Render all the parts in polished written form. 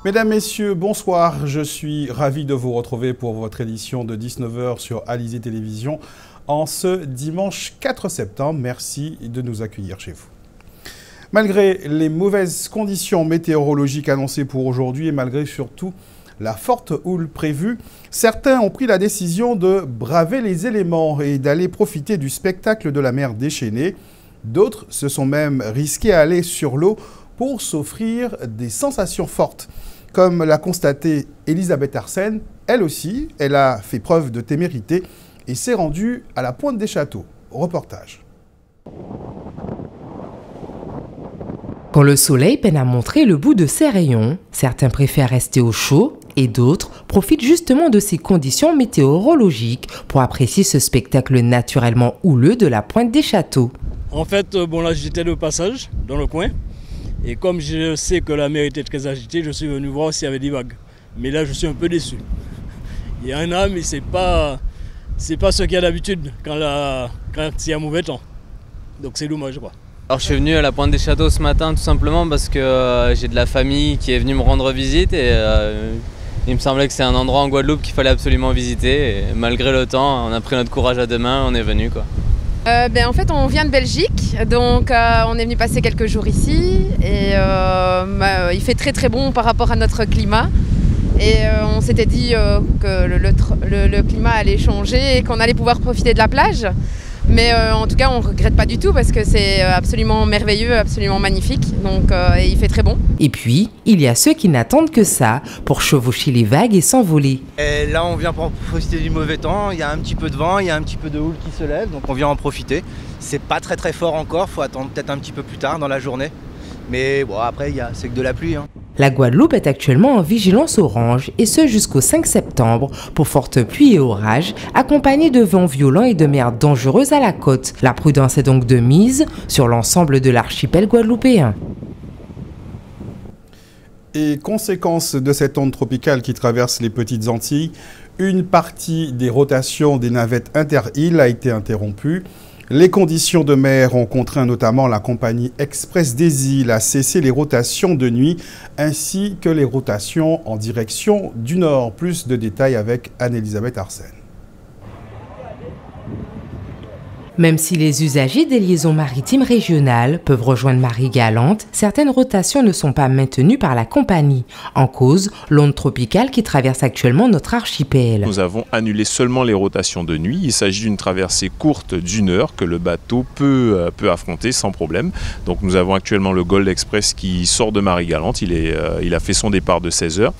Mesdames, Messieurs, bonsoir. Je suis ravi de vous retrouver pour votre édition de 19h sur Alizé Télévision en ce dimanche 4 septembre. Merci de nous accueillir chez vous. Malgré les mauvaises conditions météorologiques annoncées pour aujourd'hui et malgré surtout la forte houle prévue, certains ont pris la décision de braver les éléments et d'aller profiter du spectacle de la mer déchaînée. D'autres se sont même risqués à aller sur l'eau pour s'offrir des sensations fortes. Comme l'a constaté Elisabeth Arsène, elle aussi, elle a fait preuve de témérité et s'est rendue à la Pointe des Châteaux. Reportage. Quand le soleil peine à montrer le bout de ses rayons, certains préfèrent rester au chaud et d'autres profitent justement de ces conditions météorologiques pour apprécier ce spectacle naturellement houleux de la Pointe des Châteaux. En fait, là j'étais de passage dans le coin et comme je sais que la mer était très agitée, je suis venu voir s'il y avait des vagues. Mais là je suis un peu déçu. Il y en a mais c'est pas ce qu'il y a d'habitude quand il y a mauvais temps. Donc c'est dommage quoi. Alors je suis venu à la Pointe des Châteaux ce matin tout simplement parce que j'ai de la famille qui est venue me rendre visite et il me semblait que c'est un endroit en Guadeloupe qu'il fallait absolument visiter. Et malgré le temps, on a pris notre courage à deux mains, on est venu quoi. En fait on vient de Belgique, donc on est venu passer quelques jours ici et il fait très bon par rapport à notre climat et on s'était dit que le climat allait changer et qu'on allait pouvoir profiter de la plage. Mais en tout cas, on ne regrette pas du tout parce que c'est absolument merveilleux, absolument magnifique. Donc il fait très bon. Et puis, il y a ceux qui n'attendent que ça pour chevaucher les vagues et s'envoler. Et là, on vient pour profiter du mauvais temps. Il y a un petit peu de vent, il y a un petit peu de houle qui se lève. Donc on vient en profiter. C'est pas très fort encore. Il faut attendre peut-être un petit peu plus tard dans la journée. Mais bon, après, c'est que de la pluie. La Guadeloupe est actuellement en vigilance orange et ce jusqu'au 5 septembre pour fortes pluies et orages accompagnés de vents violents et de mer dangereuses à la côte. La prudence est donc de mise sur l'ensemble de l'archipel guadeloupéen. Et conséquence de cette onde tropicale qui traverse les petites Antilles, une partie des rotations des navettes inter-îles a été interrompue. Les conditions de mer ont contraint notamment la compagnie Express des îles à cesser les rotations de nuit ainsi que les rotations en direction du nord. Plus de détails avec Anne-Elisabeth Arsène. Même si les usagers des liaisons maritimes régionales peuvent rejoindre Marie-Galante, certaines rotations ne sont pas maintenues par la compagnie. En cause, l'onde tropicale qui traverse actuellement notre archipel. Nous avons annulé seulement les rotations de nuit. Il s'agit d'une traversée courte d'une heure que le bateau peut affronter sans problème. Donc nous avons actuellement le Gold Express qui sort de Marie-Galante. Il a fait son départ de 16h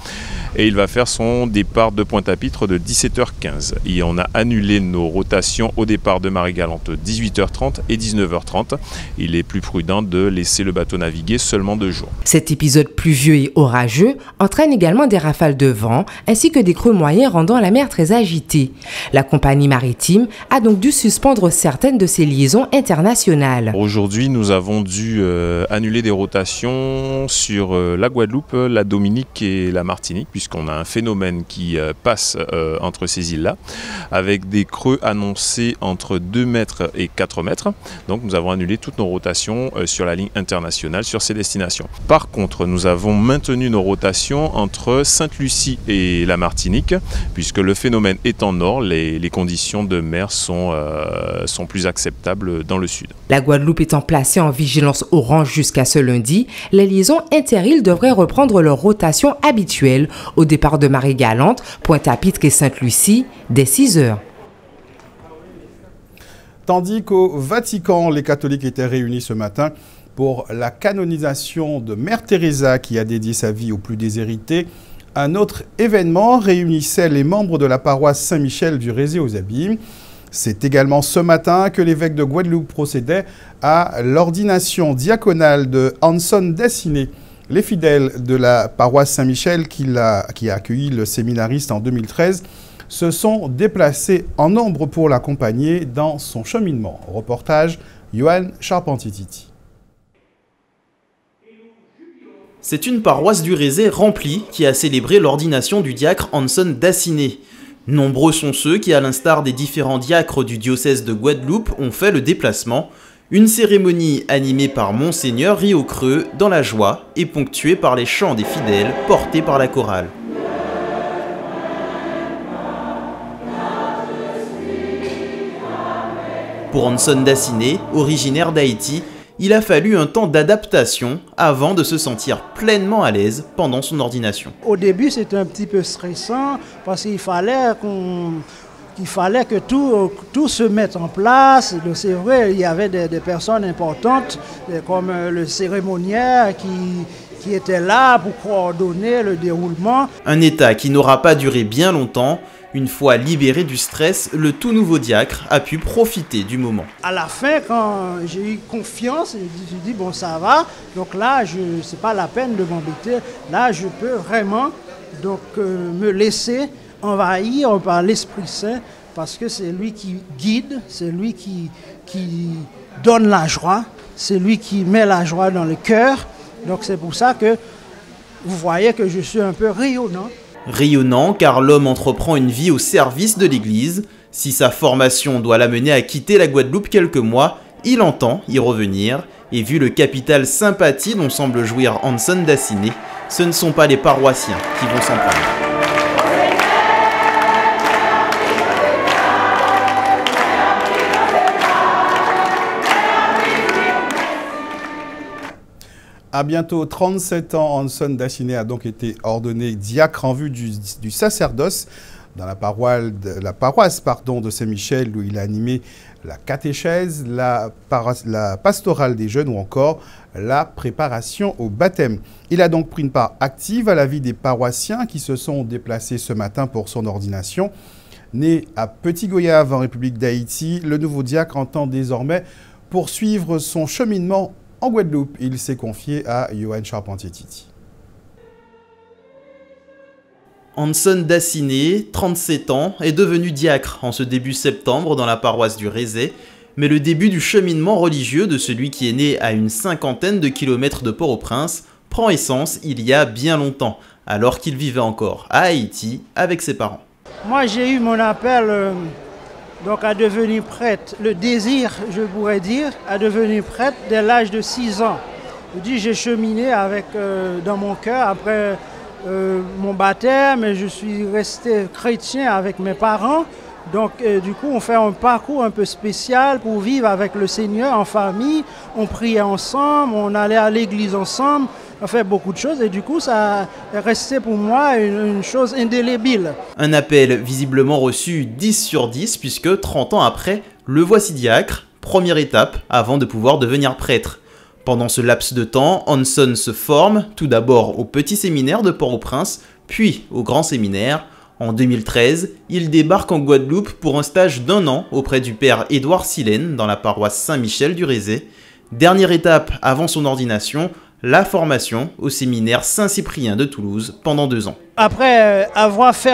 et il va faire son départ de Pointe-à-Pitre de 17h15. Et on a annulé nos rotations au départ de Marie-Galante 18h30 et 19h30. Il est plus prudent de laisser le bateau naviguer seulement 2 jours. Cet épisode pluvieux et orageux entraîne également des rafales de vent ainsi que des creux moyens rendant la mer très agitée. La compagnie maritime a donc dû suspendre certaines de ses liaisons internationales. Aujourd'hui, nous avons dû annuler des rotations sur la Guadeloupe, la Dominique et la Martinique puisqu'on a un phénomène qui passe entre ces îles-là avec des creux annoncés entre 2 mètres et 4 mètres. Donc nous avons annulé toutes nos rotations sur la ligne internationale sur ces destinations. Par contre, nous avons maintenu nos rotations entre Sainte-Lucie et la Martinique puisque le phénomène étant nord, les conditions de mer sont plus acceptables dans le sud. La Guadeloupe étant placée en vigilance orange jusqu'à ce lundi, les liaisons inter-îles devraient reprendre leur rotation habituelle au départ de Marie-Galante, Pointe-à-Pitre et Sainte-Lucie dès 6 heures. Tandis qu'au Vatican, les catholiques étaient réunis ce matin pour la canonisation de Mère Teresa qui a dédié sa vie aux plus déshérités. Un autre événement réunissait les membres de la paroisse Saint-Michel du Rézé aux Abîmes. C'est également ce matin que l'évêque de Guadeloupe procédait à l'ordination diaconale de Hanson Dessiné. Les fidèles de la paroisse Saint-Michel qui a accueilli le séminariste en 2013 se sont déplacés en nombre pour l'accompagner dans son cheminement. Reportage, Johan Charpentier-Titi. C'est une paroisse du Rézé remplie qui a célébré l'ordination du diacre Hanson Daciné. Nombreux sont ceux qui, à l'instar des différents diacres du diocèse de Guadeloupe, ont fait le déplacement. Une cérémonie animée par Monseigneur Rio Creux dans la joie et ponctuée par les chants des fidèles portés par la chorale. Pour Hanson Daciné, originaire d'Haïti, il a fallu un temps d'adaptation avant de se sentir pleinement à l'aise pendant son ordination. Au début, c'était un petit peu stressant parce qu'il fallait que tout se mette en place. C'est vrai, il y avait des personnes importantes comme le cérémoniaire qui était là pour coordonner le déroulement. Un état qui n'aura pas duré bien longtemps. Une fois libéré du stress, le tout nouveau diacre a pu profiter du moment. À la fin, quand j'ai eu confiance, je me dis bon ça va, donc là c'est pas la peine de m'embêter, là je peux vraiment donc, me laisser envahir par l'Esprit Saint parce que c'est lui qui guide, c'est lui qui donne la joie, c'est lui qui met la joie dans le cœur, donc c'est pour ça que vous voyez que je suis un peu rayonnant. Rayonnant car l'homme entreprend une vie au service de l'Église. Si sa formation doit l'amener à quitter la Guadeloupe quelques mois, il entend y revenir. Et vu le capital sympathie dont semble jouir Hanson Daciné, ce ne sont pas les paroissiens qui vont s'en prendre. À bientôt 37 ans, Hanson Daciné a donc été ordonné diacre en vue du sacerdoce dans la paroisse de Saint-Michel où il a animé la catéchèse, la pastorale des jeunes ou encore la préparation au baptême. Il a donc pris une part active à la vie des paroissiens qui se sont déplacés ce matin pour son ordination. Né à Petit-Goyave en République d'Haïti, le nouveau diacre entend désormais poursuivre son cheminement en Guadeloupe. Il s'est confié à Yoann Charpentier-Titi. Hanson Daciné, 37 ans, est devenu diacre en ce début septembre dans la paroisse du Rézé. Mais le début du cheminement religieux de celui qui est né à une cinquantaine de kilomètres de Port-au-Prince prend essence il y a bien longtemps, alors qu'il vivait encore à Haïti avec ses parents. Moi j'ai eu mon appel donc à devenir prêtre, le désir, je pourrais dire, à devenir prêtre dès l'âge de 6 ans. Je dis, j'ai cheminé avec, dans mon cœur après mon baptême, et je suis resté chrétien avec mes parents. Donc du coup, on fait un parcours un peu spécial pour vivre avec le Seigneur en famille. On priait ensemble, on allait à l'église ensemble. On fait beaucoup de choses et du coup, ça est resté pour moi une chose indélébile. Un appel visiblement reçu 10 sur 10 puisque 30 ans après, le voici diacre, première étape avant de pouvoir devenir prêtre. Pendant ce laps de temps, Hanson se forme tout d'abord au petit séminaire de Port-au-Prince, puis au grand séminaire. En 2013, il débarque en Guadeloupe pour un stage d'1 an auprès du père Édouard Silène dans la paroisse Saint-Michel du Rézé. Dernière étape avant son ordination, la formation au séminaire Saint-Cyprien de Toulouse pendant 2 ans. Après avoir fait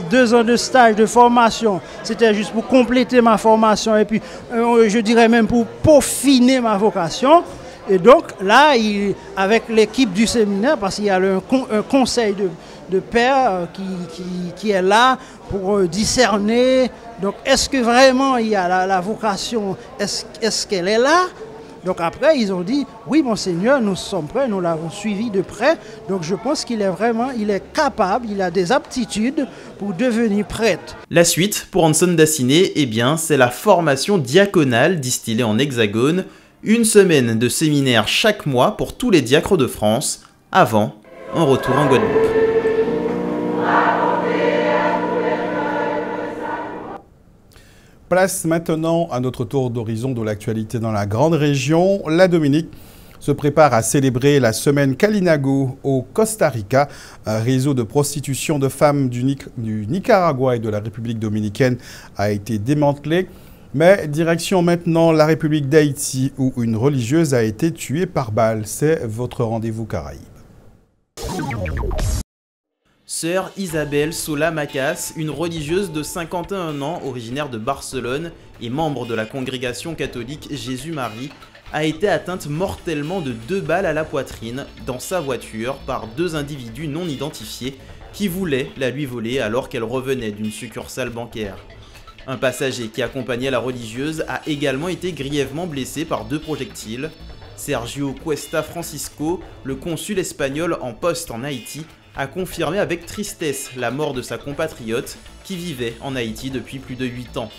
2 ans de stage de formation, c'était juste pour compléter ma formation et puis je dirais même pour peaufiner ma vocation. Et donc là, avec l'équipe du séminaire, parce qu'il y a un conseil de pères qui est là pour discerner, donc est-ce que vraiment il y a la vocation, est-ce qu'elle est là? Donc après, ils ont dit, oui, monseigneur, nous sommes prêts, nous l'avons suivi de près. Donc je pense qu'il est capable, il a des aptitudes pour devenir prêtre. La suite, pour Hanson Daciné, eh bien, c'est la formation diaconale distillée en hexagone. 1 semaine de séminaire chaque mois pour tous les diacres de France, avant un retour en Guadeloupe. Place maintenant à notre tour d'horizon de l'actualité dans la grande région. La Dominique se prépare à célébrer la semaine Kalinago au Costa Rica. Un réseau de prostitution de femmes du Nicaragua et de la République dominicaine a été démantelé. Mais direction maintenant la République d'Haïti où une religieuse a été tuée par balle. C'est votre rendez-vous Caraïbes. Sœur Isabelle Sola Macas, une religieuse de 51 ans originaire de Barcelone et membre de la congrégation catholique Jésus-Marie, a été atteinte mortellement de 2 balles à la poitrine dans sa voiture par 2 individus non identifiés qui voulaient la lui voler alors qu'elle revenait d'une succursale bancaire. Un passager qui accompagnait la religieuse a également été grièvement blessé par 2 projectiles. Sergio Cuesta Francisco, le consul espagnol en poste en Haïti, a confirmé avec tristesse la mort de sa compatriote qui vivait en Haïti depuis plus de 8 ans.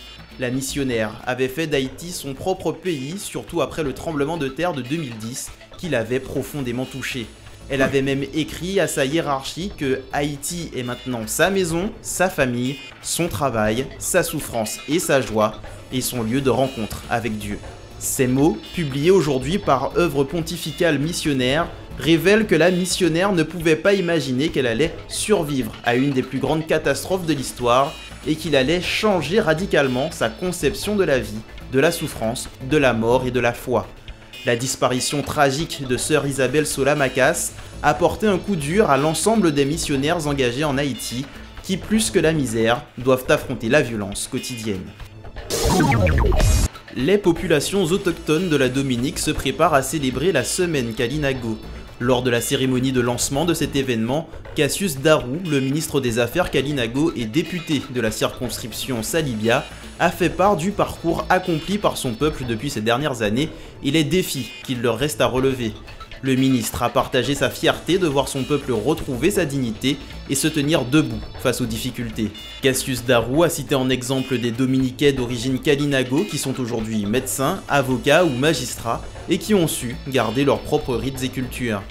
La missionnaire avait fait d'Haïti son propre pays, surtout après le tremblement de terre de 2010 qui l'avait profondément touché. Elle avait même écrit à sa hiérarchie que Haïti est maintenant sa maison, sa famille, son travail, sa souffrance et sa joie, et son lieu de rencontre avec Dieu. Ces mots, publiés aujourd'hui par Œuvre pontificale missionnaire, révèlent que la missionnaire ne pouvait pas imaginer qu'elle allait survivre à une des plus grandes catastrophes de l'histoire et qu'il allait changer radicalement sa conception de la vie, de la souffrance, de la mort et de la foi. La disparition tragique de sœur Isabelle Sola Macas a porté un coup dur à l'ensemble des missionnaires engagés en Haïti qui, plus que la misère, doivent affronter la violence quotidienne. Les populations autochtones de la Dominique se préparent à célébrer la semaine Kalinago. Lors de la cérémonie de lancement de cet événement, Cassius Darou, le ministre des Affaires Kalinago et député de la circonscription Salibia, a fait part du parcours accompli par son peuple depuis ces dernières années et les défis qu'il leur reste à relever. Le ministre a partagé sa fierté de voir son peuple retrouver sa dignité et se tenir debout face aux difficultés. Cassius Darou a cité en exemple des Dominiquais d'origine Kalinago qui sont aujourd'hui médecins, avocats ou magistrats et qui ont su garder leurs propres rites et cultures.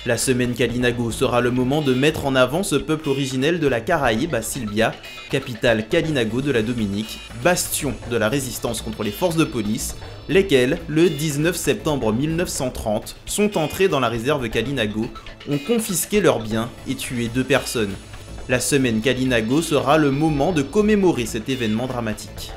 La semaine Kalinago sera le moment de mettre en avant ce peuple originel de la Caraïbe à Silbia, capitale Kalinago de la Dominique, bastion de la résistance contre les forces de police, lesquels, le 19 septembre 1930, sont entrés dans la réserve Kalinago, ont confisqué leurs biens et tué 2 personnes. La semaine Kalinago sera le moment de commémorer cet événement dramatique.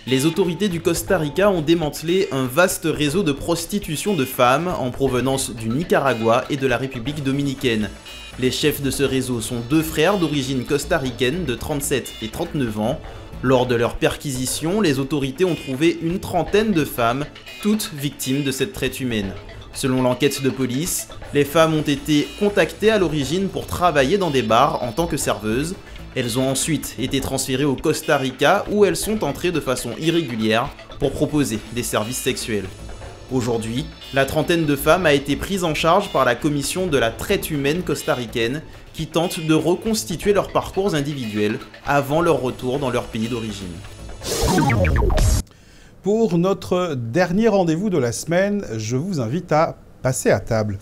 Les autorités du Costa Rica ont démantelé un vaste réseau de prostitution de femmes en provenance du Nicaragua et de la République dominicaine. Les chefs de ce réseau sont 2 frères d'origine costaricaine de 37 et 39 ans. Lors de leur perquisition, les autorités ont trouvé une trentaine de femmes, toutes victimes de cette traite humaine. Selon l'enquête de police, les femmes ont été contactées à l'origine pour travailler dans des bars en tant que serveuses. Elles ont ensuite été transférées au Costa Rica où elles sont entrées de façon irrégulière pour proposer des services sexuels. Aujourd'hui, la trentaine de femmes a été prise en charge par la commission de la traite humaine costaricaine qui tente de reconstituer leurs parcours individuels avant leur retour dans leur pays d'origine. Pour notre dernier rendez-vous de la semaine, je vous invite à passer à table.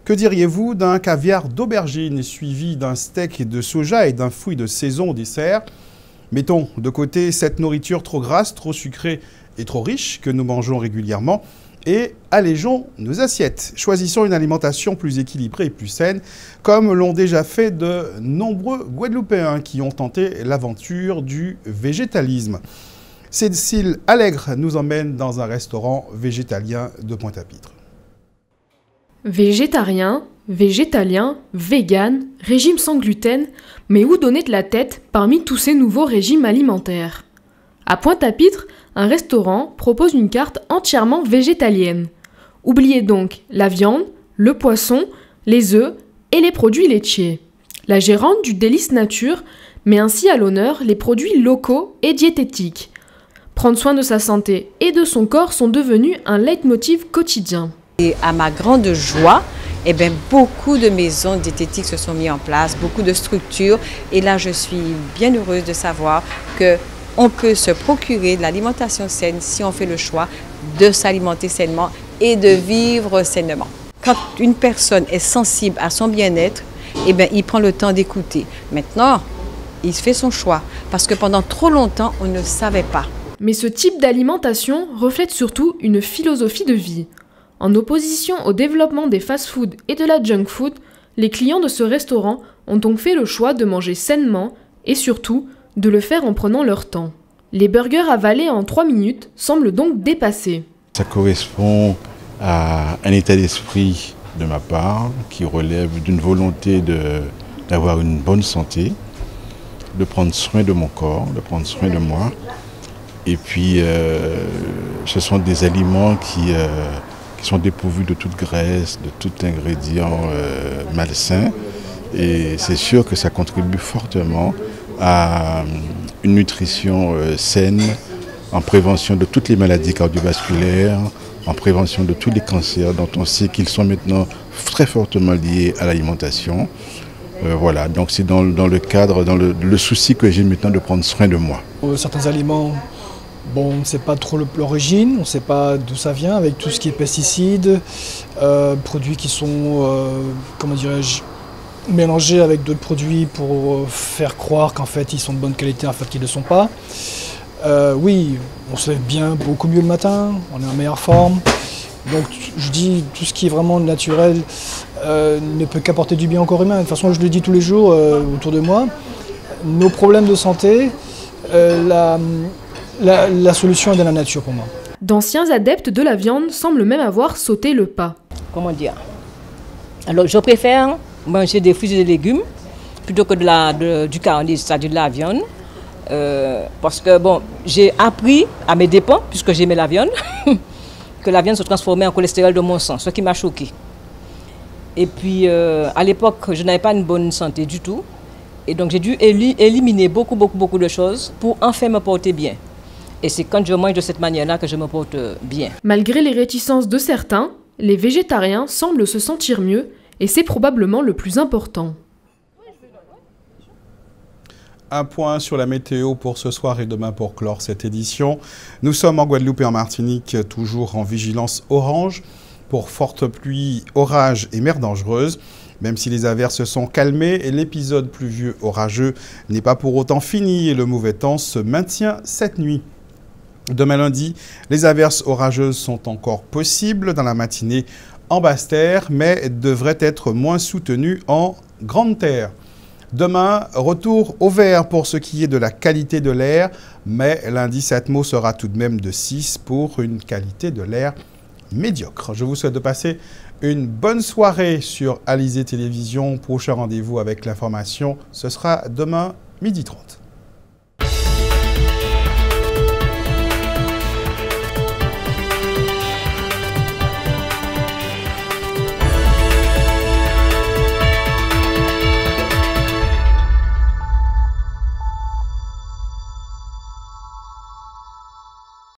Que diriez-vous d'un caviar d'aubergine suivi d'un steak de soja et d'un fruit de saison au dessert? Mettons de côté cette nourriture trop grasse, trop sucrée et trop riche que nous mangeons régulièrement et allégeons nos assiettes. Choisissons une alimentation plus équilibrée et plus saine, comme l'ont déjà fait de nombreux Guadeloupéens qui ont tenté l'aventure du végétalisme. Cécile Allègre nous emmène dans un restaurant végétalien de Pointe-à-Pitre. Végétarien, végétalien, vegan, régime sans gluten, mais où donner de la tête parmi tous ces nouveaux régimes alimentaires? À Pointe-à-Pitre, un restaurant propose une carte entièrement végétalienne. Oubliez donc la viande, le poisson, les œufs et les produits laitiers. La gérante du Délice Nature met ainsi à l'honneur les produits locaux et diététiques. Prendre soin de sa santé et de son corps sont devenus un leitmotiv quotidien. Et à ma grande joie, beaucoup de maisons diététiques se sont mises en place, beaucoup de structures. Et là, je suis bien heureuse de savoir qu'on peut se procurer de l'alimentation saine si on fait le choix de s'alimenter sainement et de vivre sainement. Quand une personne est sensible à son bien-être, il prend le temps d'écouter. Maintenant, il fait son choix parce que pendant trop longtemps, on ne savait pas. Mais ce type d'alimentation reflète surtout une philosophie de vie. En opposition au développement des fast-food et de la junk food, les clients de ce restaurant ont donc fait le choix de manger sainement et surtout de le faire en prenant leur temps. Les burgers avalés en 3 minutes semblent donc dépassés. Ça correspond à un état d'esprit de ma part qui relève d'une volonté d'avoir une bonne santé, de prendre soin de mon corps, de prendre soin de moi. Et puis, ce sont des aliments qui sont dépourvus de toute graisse, de tout ingrédient malsain. Et c'est sûr que ça contribue fortement à une nutrition saine, en prévention de toutes les maladies cardiovasculaires, en prévention de tous les cancers dont on sait qu'ils sont maintenant très fortement liés à l'alimentation. Voilà, donc c'est dans le cadre, dans le souci que j'ai maintenant de prendre soin de moi. Certains aliments, bon, on ne sait pas trop l'origine, on ne sait pas d'où ça vient, avec tout ce qui est pesticides, produits qui sont, comment dirais-je, mélangés avec d'autres produits pour faire croire qu'en fait ils sont de bonne qualité, en fait qu'ils ne le sont pas. Oui, on se lève bien, beaucoup mieux le matin, on est en meilleure forme. Donc je dis, tout ce qui est vraiment naturel ne peut qu'apporter du bien au corps humain. De toute façon, je le dis tous les jours autour de moi. Nos problèmes de santé, la solution est dans la nature pour moi. D'anciens adeptes de la viande semblent même avoir sauté le pas. Comment dire? Alors je préfère manger des fruits et des légumes plutôt que du carnage, c'est-à-dire de la viande. Parce que bon, j'ai appris à mes dépens, puisque j'aimais la viande, que la viande se transformait en cholestérol de mon sang, ce qui m'a choqué. Et puis à l'époque, je n'avais pas une bonne santé du tout. Et donc j'ai dû éliminer beaucoup de choses pour enfin me porter bien. Et c'est quand je mange de cette manière-là que je me porte bien. Malgré les réticences de certains, les végétariens semblent se sentir mieux et c'est probablement le plus important. Un point sur la météo pour ce soir et demain pour clore cette édition. Nous sommes en Guadeloupe et en Martinique, toujours en vigilance orange pour fortes pluies, orages et mer dangereuse. Même si les averses se sont calmées, l'épisode pluvieux orageux n'est pas pour autant fini et le mauvais temps se maintient cette nuit. Demain lundi, les averses orageuses sont encore possibles dans la matinée en basse terre, mais devraient être moins soutenues en grande terre. Demain, retour au vert pour ce qui est de la qualité de l'air, mais l'indice Atmo sera tout de même de 6 pour une qualité de l'air médiocre. Je vous souhaite de passer une bonne soirée sur Alizé Télévision. Prochain rendez-vous avec l'information, ce sera demain 12h30.